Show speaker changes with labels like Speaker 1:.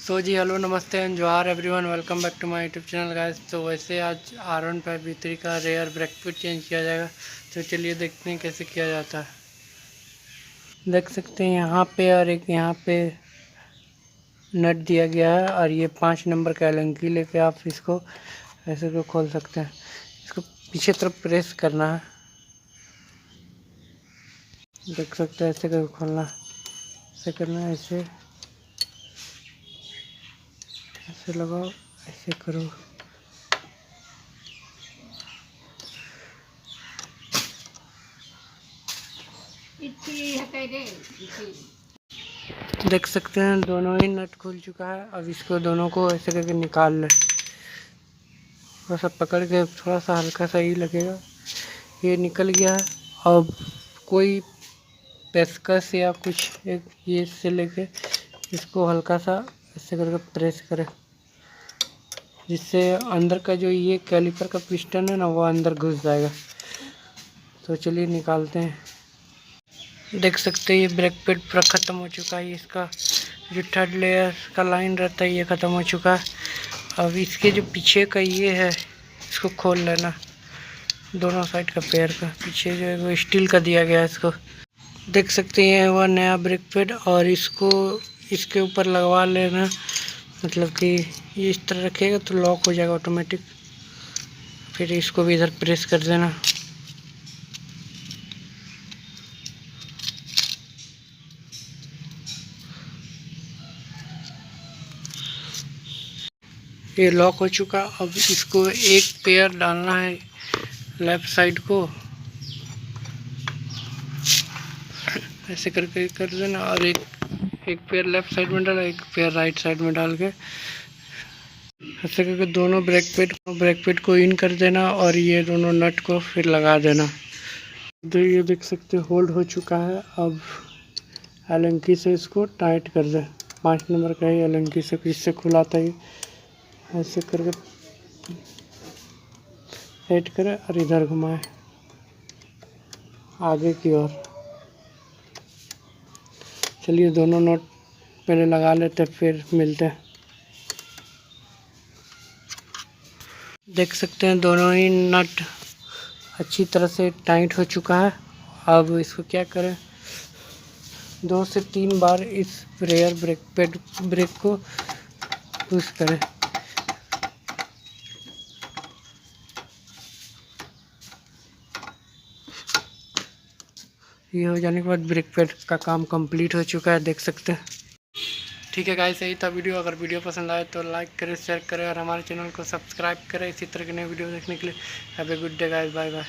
Speaker 1: सो जी हेलो नमस्ते एंड जोहार everyone, welcome back to my YouTube channel guys. तो वैसे आज R15 V3 का रेयर ब्रेक फिट चेंज किया जाएगा। तो चलिए देखते हैं कैसे किया जाता है। देख सकते हैं यहाँ पे और एक यहाँ पे नट दिया गया है और ये 5 नंबर का एलंकी लेके आप इसको ऐसे को खोल सकते हैं। इसको पीछे तरफ प्रेस करना है, देख सकते हैं ऐसे करके खोलना, ऐसे करना है, ऐसे ऐसे लगाओ, ऐसे करो। देख सकते हैं दोनों ही नट खुल चुका है। अब इसको दोनों को ऐसे करके निकाल लें, थोड़ा सा पकड़ के, थोड़ा सा हल्का सा ही लगेगा। ये निकल गया है। अब कोई पेचकस या कुछ एक ये से लेके इसको हल्का सा ऐसे करके प्रेस करें, जिससे अंदर का जो ये कैलिपर का पिस्टन है ना, वो अंदर घुस जाएगा। तो चलिए निकालते हैं। देख सकते हैं ये ब्रेक पैड पूरा ख़त्म हो चुका है। इसका जो थर्ड लेयर का लाइन रहता है ये ख़त्म हो चुका है। अब इसके जो पीछे का ये है, इसको खोल लेना, दोनों साइड का पेयर का पीछे जो है वो स्टील का दिया गया है। इसको देख सकते हैं वह नया ब्रेक पैड, और इसको इसके ऊपर लगवा लेना, मतलब कि ये इस तरह रखिएगा तो लॉक हो जाएगा ऑटोमेटिक। फिर इसको भी इधर प्रेस कर देना। ये लॉक हो चुका। अब इसको एक पेयर डालना है लेफ़्ट साइड को, ऐसे करके कर देना, और एक पेयर लेफ़्ट साइड में डाला, एक पेयर राइट साइड में डाल के ऐसे करके दोनों ब्रेक पैड को इन कर देना, और ये दोनों नट को फिर लगा देना। तो ये देख सकते होल्ड हो चुका है। अब एलंकी से इसको टाइट कर दें। 5 नंबर का ही एलंकी से, इससे खुलाता ही ऐसे करके टाइट करें और इधर घुमाएं आगे की ओर। चलिए दोनों नट पहले लगा लेते फिर मिलते हैं। देख सकते हैं दोनों ही नट अच्छी तरह से टाइट हो चुका है। अब इसको क्या करें, 2 से 3 बार इस रेयर ब्रेक को पुश करें। ये हो जाने के बाद ब्रेक पैड का काम कंप्लीट हो चुका है, देख सकते हैं। ठीक है गाइस, यही था वीडियो। अगर वीडियो पसंद आए तो लाइक करें, शेयर करें और हमारे चैनल को सब्सक्राइब करें इसी तरह के नए वीडियो देखने के लिए। Have a good day guys, bye bye.